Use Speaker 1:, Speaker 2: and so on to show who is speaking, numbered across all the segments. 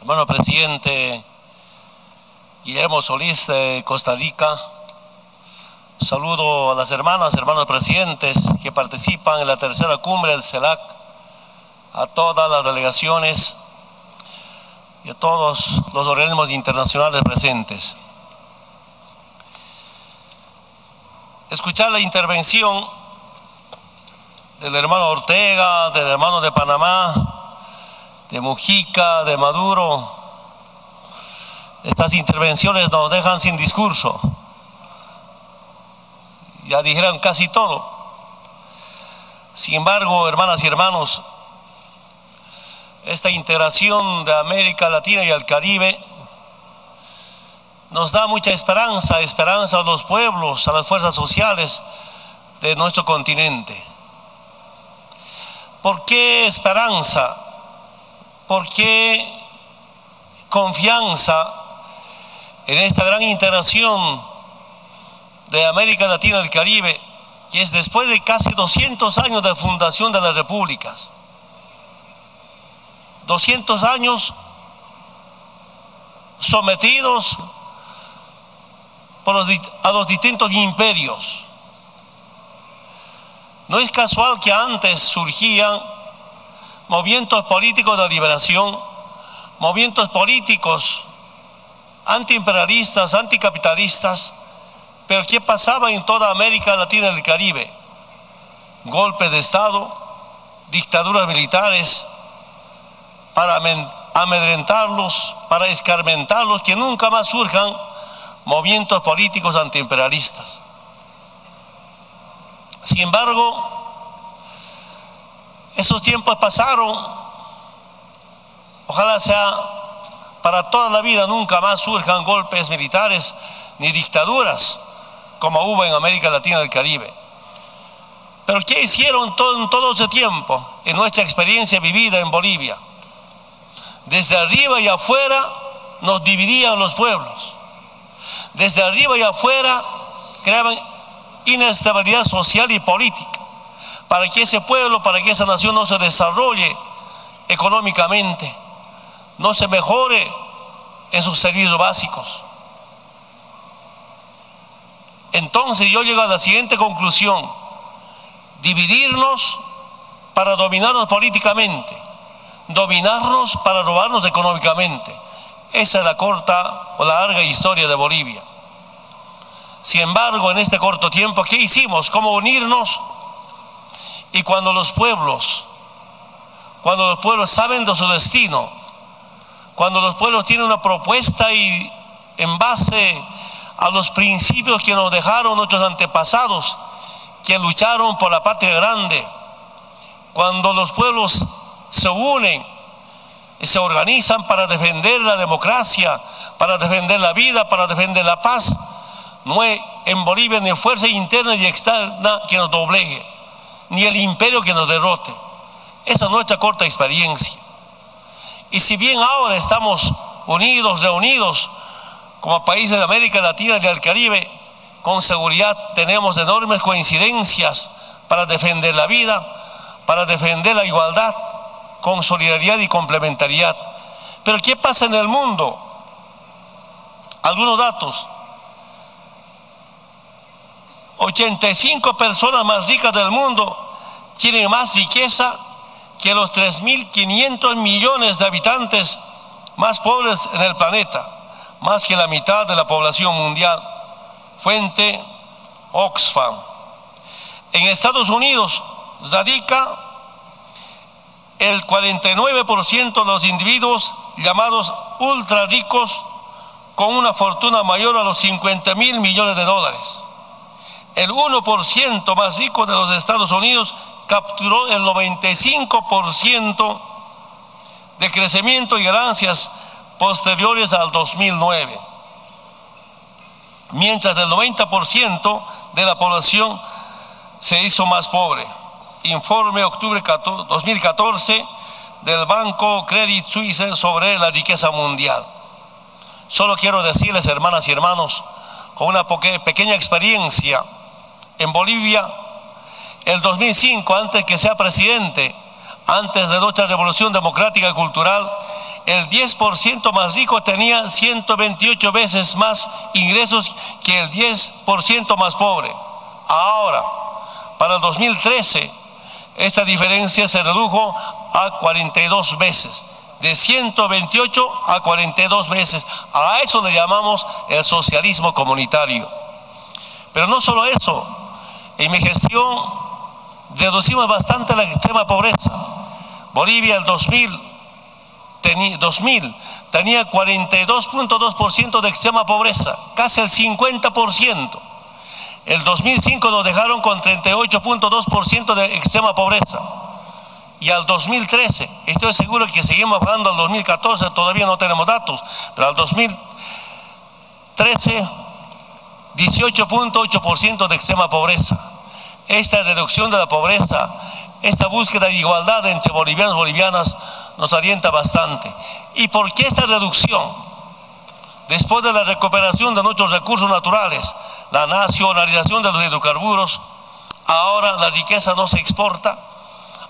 Speaker 1: hermano presidente Guillermo Solís de Costa Rica. Saludo a las hermanos presidentes que participan en la tercera cumbre del CELAC, a todas las delegaciones y a todos los organismos internacionales presentes. Escuchar la intervención del hermano Ortega, del hermano de Panamá, de Mujica, de Maduro, estas intervenciones nos dejan sin discurso. Ya dijeron casi todo. Sin embargo, hermanas y hermanos, esta integración de América Latina y el Caribe nos da mucha esperanza a los pueblos, a las fuerzas sociales de nuestro continente. ¿Por qué esperanza? ¿Por qué confianza en esta gran integración de América Latina y el Caribe, que es después de casi 200 años de fundación de las repúblicas? 200 años sometidos a los distintos imperios. No es casual que antes surgían movimientos políticos de liberación, movimientos políticos antiimperialistas, anticapitalistas, pero ¿qué pasaba en toda América Latina y el Caribe? Golpes de Estado, dictaduras militares, para amedrentarlos, para escarmentarlos, que nunca más surjan movimientos políticos antiimperialistas. Sin embargo, esos tiempos pasaron. Ojalá sea para toda la vida, nunca más surjan golpes militares ni dictaduras como hubo en América Latina y el Caribe. Pero ¿qué hicieron en todo ese tiempo? En nuestra experiencia vivida en Bolivia, desde arriba y afuera nos dividían los pueblos. Desde arriba y afuera creaban inestabilidad social y política, para que ese pueblo, para que esa nación no se desarrolle económicamente, no se mejore en sus servicios básicos. Entonces yo llego a la siguiente conclusión: dividirnos para dominarnos políticamente, dominarnos para robarnos económicamente. Esa es la corta o la larga historia de Bolivia. Sin embargo, en este corto tiempo, ¿qué hicimos? ¿Cómo unirnos? Y cuando los pueblos saben de su destino, cuando los pueblos tienen una propuesta y en base a los principios que nos dejaron nuestros antepasados, que lucharon por la patria grande, cuando los pueblos se unen y se organizan para defender la democracia, para defender la vida, para defender la paz, no hay en Bolivia ni fuerza interna ni externa que nos doblegue, ni el imperio que nos derrote. Esa es nuestra corta experiencia. Y si bien ahora estamos unidos, reunidos como países de América Latina y del Caribe, con seguridad tenemos enormes coincidencias para defender la vida, para defender la igualdad, con solidaridad y complementariedad. Pero ¿qué pasa en el mundo? Algunos datos: 85 personas más ricas del mundo tienen más riqueza que los 3.500 millones de habitantes más pobres en el planeta, más que la mitad de la población mundial. Fuente Oxfam. En Estados Unidos radica el 49% de los individuos llamados ultra ricos, con una fortuna mayor a los 50.000 millones de dólares. El 1% más rico de los Estados Unidos capturó el 95% de crecimiento y ganancias posteriores al 2009, mientras el 90% de la población se hizo más pobre. Informe octubre 2014 del Banco Credit Suisse sobre la riqueza mundial. Solo quiero decirles, hermanas y hermanos, con una pequeña experiencia en Bolivia, el 2005, antes que sea presidente, antes de nuestra revolución democrática y cultural, el 10% más rico tenía 128 veces más ingresos que el 10% más pobre. Ahora, para el 2013, esta diferencia se redujo a 42 veces. De 128 a 42 veces. A eso le llamamos el socialismo comunitario. Pero no solo eso. En mi gestión reducimos bastante la extrema pobreza. Bolivia el 2000 tenía 42.2% de extrema pobreza, casi el 50%. El 2005 nos dejaron con 38.2% de extrema pobreza. Y al 2013, estoy seguro que seguimos bajando al 2014, todavía no tenemos datos, pero al 2013, 18.8% de extrema pobreza. Esta reducción de la pobreza, esta búsqueda de igualdad entre bolivianos y bolivianas nos alienta bastante. ¿Y por qué esta reducción? Después de la recuperación de nuestros recursos naturales, la nacionalización de los hidrocarburos, ahora la riqueza no se exporta,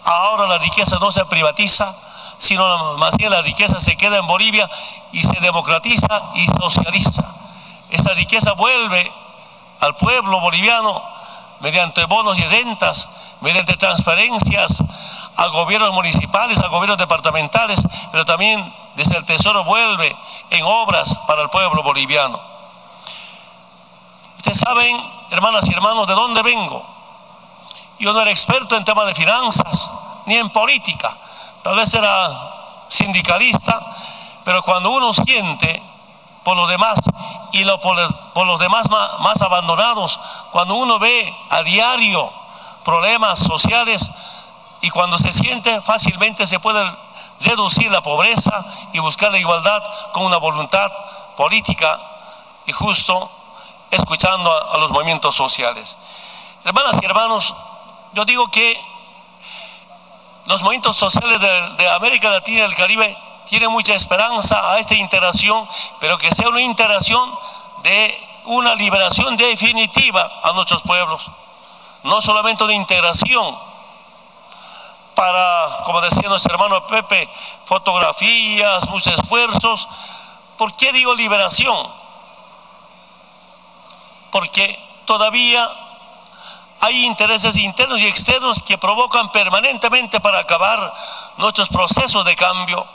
Speaker 1: ahora la riqueza no se privatiza, sino más bien la riqueza se queda en Bolivia y se democratiza y socializa. Esa riqueza vuelve al pueblo boliviano mediante bonos y rentas, mediante transferencias a gobiernos municipales, a gobiernos departamentales, pero también desde el Tesoro vuelve en obras para el pueblo boliviano. Ustedes saben, hermanas y hermanos, de dónde vengo. Yo no era experto en temas de finanzas, ni en política. Tal vez era sindicalista, pero cuando uno siente por los demás y por los demás más abandonados, cuando uno ve a diario problemas sociales y cuando se siente, fácilmente se puede reducir la pobreza y buscar la igualdad con una voluntad política y justo, escuchando a los movimientos sociales. Hermanas y hermanos, yo digo que los movimientos sociales de América Latina y del Caribe tienen mucha esperanza a esta integración, pero que sea una integración de una liberación definitiva a nuestros pueblos. No solamente una integración para, como decía nuestro hermano Pepe, fotografías, muchos esfuerzos. ¿Por qué digo liberación? Porque todavía hay intereses internos y externos que provocan permanentemente para acabar nuestros procesos de cambio.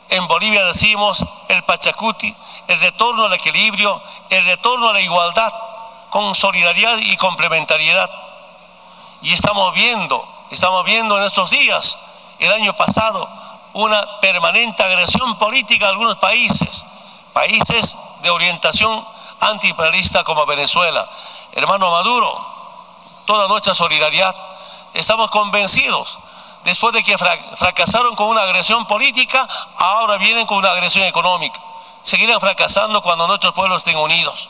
Speaker 1: En Bolivia decimos el Pachacuti, el retorno al equilibrio, el retorno a la igualdad, con solidaridad y complementariedad. Y estamos viendo en estos días, el año pasado, una permanente agresión política a algunos países de orientación antiimperialista como Venezuela. Hermano Maduro, toda nuestra solidaridad. Estamos convencidos, después de que fracasaron con una agresión política, ahora vienen con una agresión económica. Seguirán fracasando cuando nuestros pueblos estén unidos.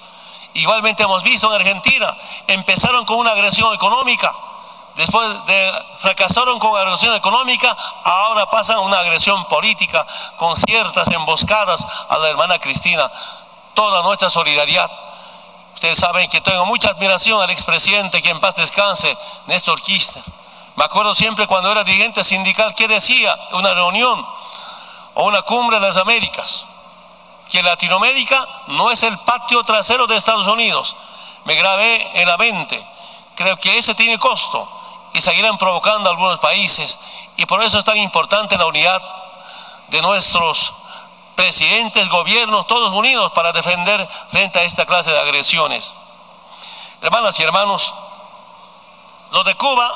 Speaker 1: Igualmente hemos visto en Argentina, empezaron con una agresión económica, después de fracasaron con agresión económica, ahora pasan a una agresión política con ciertas emboscadas a la hermana Cristina. Toda nuestra solidaridad. Ustedes saben que tengo mucha admiración al expresidente, que en paz descanse, Néstor Kirchner. Me acuerdo siempre cuando era dirigente sindical que decía en una reunión o una cumbre de las Américas, que Latinoamérica no es el patio trasero de Estados Unidos. Me grabé en la mente. Creo que ese tiene costo y seguirán provocando algunos países, y por eso es tan importante la unidad de nuestros presidentes, gobiernos, todos unidos para defender frente a esta clase de agresiones. Hermanas y hermanos, lo de Cuba,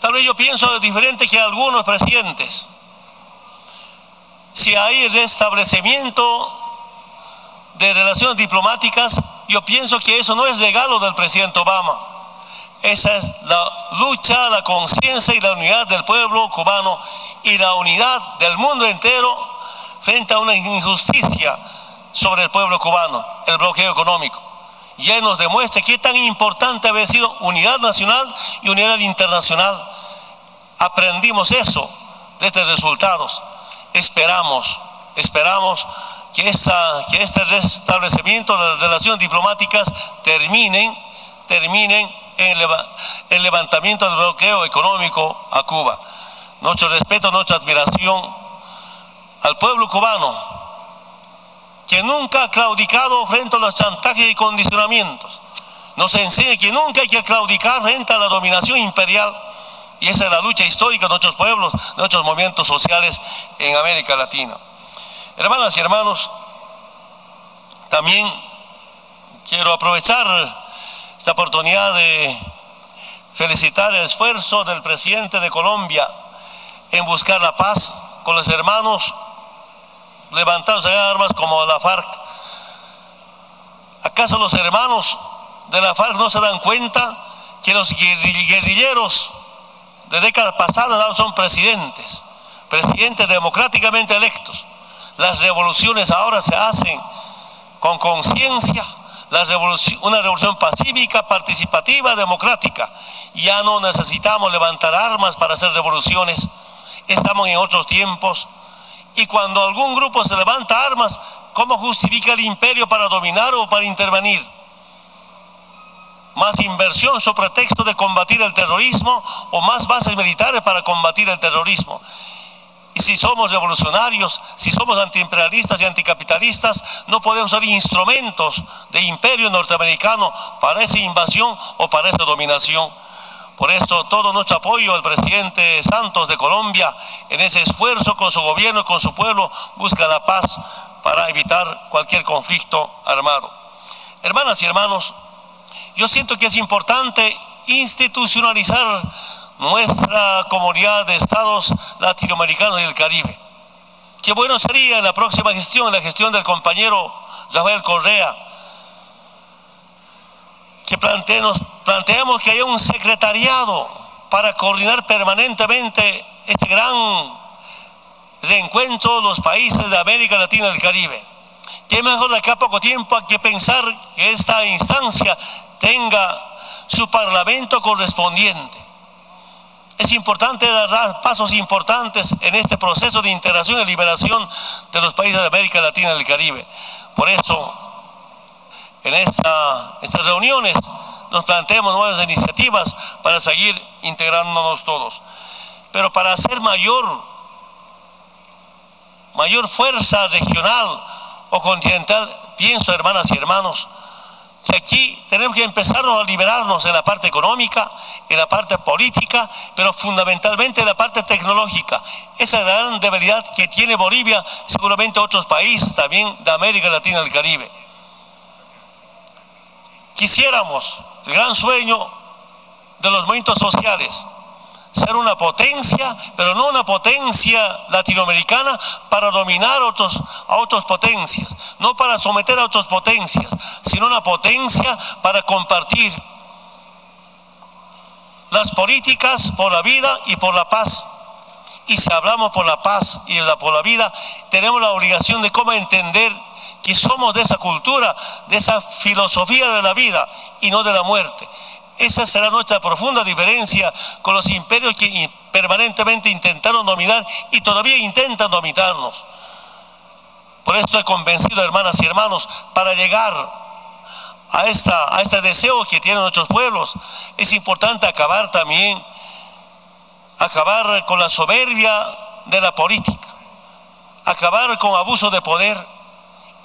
Speaker 1: tal vez yo pienso diferente que algunos presidentes. Si hay restablecimiento de relaciones diplomáticas, yo pienso que eso no es regalo del presidente Obama. Esa es la lucha, la conciencia y la unidad del pueblo cubano y la unidad del mundo entero frente a una injusticia sobre el pueblo cubano, el bloqueo económico. Y él nos demuestra qué tan importante había sido unidad nacional y unidad internacional. Aprendimos eso de estos resultados. Esperamos que este restablecimiento de las relaciones diplomáticas terminen en el levantamiento del bloqueo económico a Cuba. nuestro respeto, nuestra admiración al pueblo cubano, que nunca ha claudicado frente a los chantajes y condicionamientos. Nos enseña que nunca hay que claudicar frente a la dominación imperial, y esa es la lucha histórica de nuestros pueblos, de nuestros movimientos sociales en América Latina. Hermanas y hermanos, también quiero aprovechar esta oportunidad de felicitar el esfuerzo del presidente de Colombia en buscar la paz con los hermanos levantados en armas como la FARC. ¿Acaso los hermanos de la FARC no se dan cuenta que los guerrilleros de décadas pasadas ahora son presidentes democráticamente electos? Las revoluciones ahora se hacen con conciencia, una revolución pacífica, participativa, democrática. Ya no necesitamos levantar armas para hacer revoluciones, estamos en otros tiempos. Y cuando algún grupo se levanta armas, ¿cómo justifica el imperio para dominar o para intervenir? Más inversión sobre pretexto de combatir el terrorismo o más bases militares para combatir el terrorismo. Y si somos revolucionarios, si somos antiimperialistas y anticapitalistas, no podemos ser instrumentos de imperio norteamericano para esa invasión o para esa dominación. Por eso todo nuestro apoyo al presidente Santos de Colombia en ese esfuerzo con su gobierno y con su pueblo, busca la paz para evitar cualquier conflicto armado. Hermanas y hermanos, yo siento que es importante institucionalizar nuestra comunidad de estados latinoamericanos y del Caribe. Qué bueno sería en la próxima gestión, la gestión del compañero Rafael Correa, que planteemos que haya un secretariado para coordinar permanentemente este gran reencuentro de los países de América Latina y el Caribe. Qué mejor de acá a poco tiempo hay que pensar que esta instancia tenga su parlamento correspondiente. Es importante dar pasos importantes en este proceso de integración y liberación de los países de América Latina y el Caribe. Por eso, en estas reuniones nos planteamos nuevas iniciativas para seguir integrándonos todos. Pero para hacer mayor fuerza regional o continental, pienso, hermanas y hermanos, que aquí tenemos que empezar a liberarnos en la parte económica, en la parte política, pero fundamentalmente en la parte tecnológica. Esa gran debilidad que tiene Bolivia, seguramente otros países también de América Latina y el Caribe. Quisiéramos, el gran sueño de los movimientos sociales, ser una potencia, pero no una potencia latinoamericana para dominar a otras potencias, no para someter a otras potencias, sino una potencia para compartir las políticas por la vida y por la paz. Y si hablamos por la paz y por la vida, tenemos la obligación de cómo entender que somos de esa cultura, de esa filosofía de la vida y no de la muerte. Esa será nuestra profunda diferencia con los imperios que permanentemente intentaron dominar y todavía intentan dominarnos. Por eso estoy convencido, hermanas y hermanos, para llegar a este deseo que tienen nuestros pueblos, es importante acabar con la soberbia de la política, acabar con abuso de poder.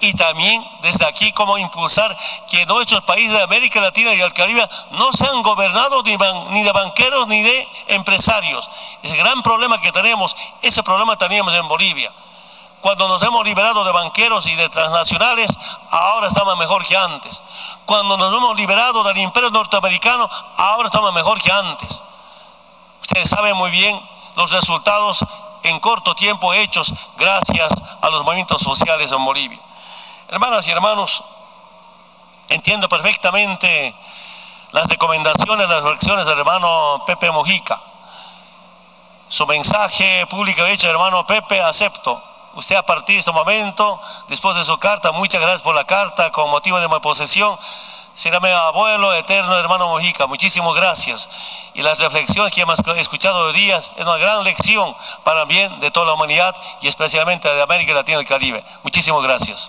Speaker 1: Y también desde aquí cómo impulsar que nuestros países de América Latina y el Caribe no sean gobernados ni de banqueros ni de empresarios. Ese gran problema que tenemos, ese problema teníamos en Bolivia. Cuando nos hemos liberado de banqueros y de transnacionales, ahora estamos mejor que antes. Cuando nos hemos liberado del imperio norteamericano, ahora estamos mejor que antes. Ustedes saben muy bien los resultados en corto tiempo hechos gracias a los movimientos sociales en Bolivia. Hermanas y hermanos, entiendo perfectamente las recomendaciones, las reflexiones del hermano Pepe Mojica. Su mensaje público hecho, hermano Pepe, acepto. Usted a partir de este momento, después de su carta, muchas gracias por la carta, con motivo de mi posesión, será mi abuelo eterno, hermano Mojica. Muchísimas gracias. Y las reflexiones que hemos escuchado hoy día es una gran lección para el bien de toda la humanidad y especialmente de América Latina y el Caribe. Muchísimas gracias.